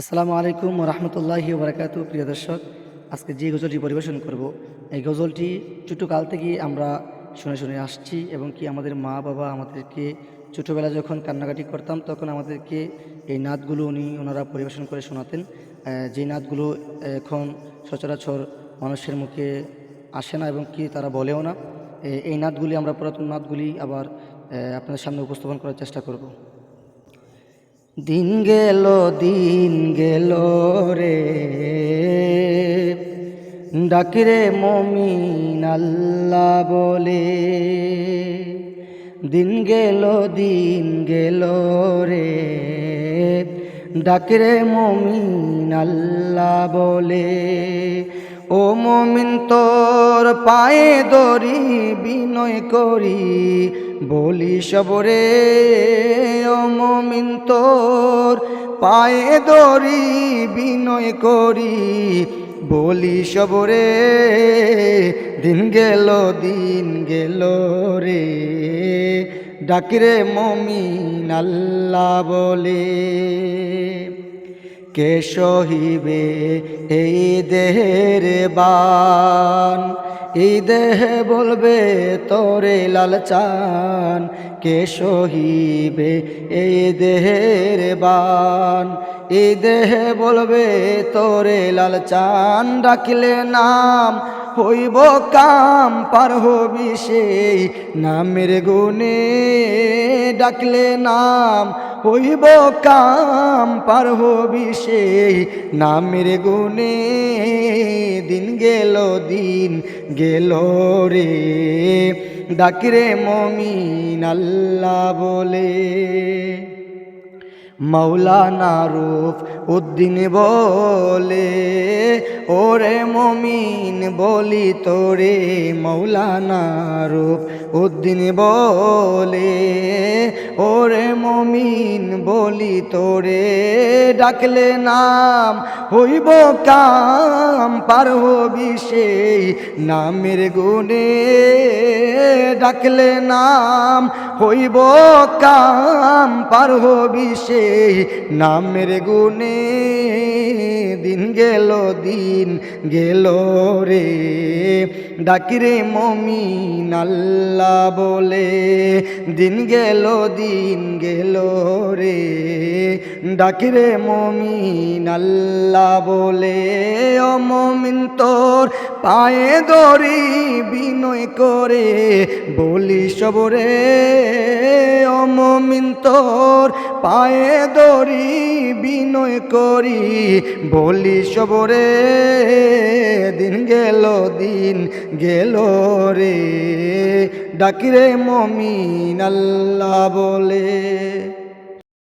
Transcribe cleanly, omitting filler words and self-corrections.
আসসালামু আলাইকুম রহমতুল্লাহি ওবরাকাতু। প্রিয় দর্শক, আজকে যে গজলটি পরিবেশন করব, এই গজলটি ছোটোকাল থেকেই আমরা শুনে শুনে আসছি এবং কি আমাদের মা বাবা আমাদেরকে ছোটোবেলা যখন কান্নাকাটি করতাম তখন আমাদেরকে এই নাতগুলো ওনারা পরিবেশন করে শোনাতেন। যে নাতগুলো এখন সচরাচর মানুষের মুখে আসে না এবং কি তারা বলেও না। এই নাতগুলি আমরা পুরাতন নাতগুলি আবার আপনাদের সামনে উপস্থাপন করার চেষ্টা করব। দিন গেল রে, ডাকিরে মমিন আল্লাহ বলে। দিন গেল রে, ডাকিরে মমিন আল্লাহ বলে। ও মমিন তোর পায়ে দরি বিনয় করি বলি সবরে। ও মমিন তোর পায়ে দরি বিনয় করি বলি সবরে। দিন গেল রে, ডাকিরে মমিন আল্লাহ বলে। কে সহিবে এই দেহের বান, এই দেহ বলবে তোরে লালচান। কে সহিবে এই দেহের বান, এই দেহ বলবে তোরে লালচান। ডাকিলে নাম হইব কাম, পার হবি সেই নামের গুণে। ডাকলে নাম হইব কাম, পার হবি সেই নামের গুণে। দিন গেল রে, ডাকিরে মমিন আল্লাহ বলে। মাওলানা রূপ উদ্দিন বলে, ওরে মমিন বলি তোরে। মাওলানা রূপ উদ্দিন বলে, ওরে মমিন বলি তোরে। ডাকলে নাম হইব কাম, পার হবি সেই নামের গুণে। ডাকলে নাম হইব কাম, পার হবি সেই নামের গুণে। দিন গেল রে, ডাকিরে মমিন আল্লাহ বলে। দিন গেল রে, ডাকিরে মমিন আল্লাহ বলে। ও মমিন তোর পায়ে দরি বিনয় করে বলি সবরে। ও মমিন তোর পায়ে দরি বিনয় করি বলি সবরে। দিন গেল রে, ডাকিরে মমিন আল্লাহ বলে।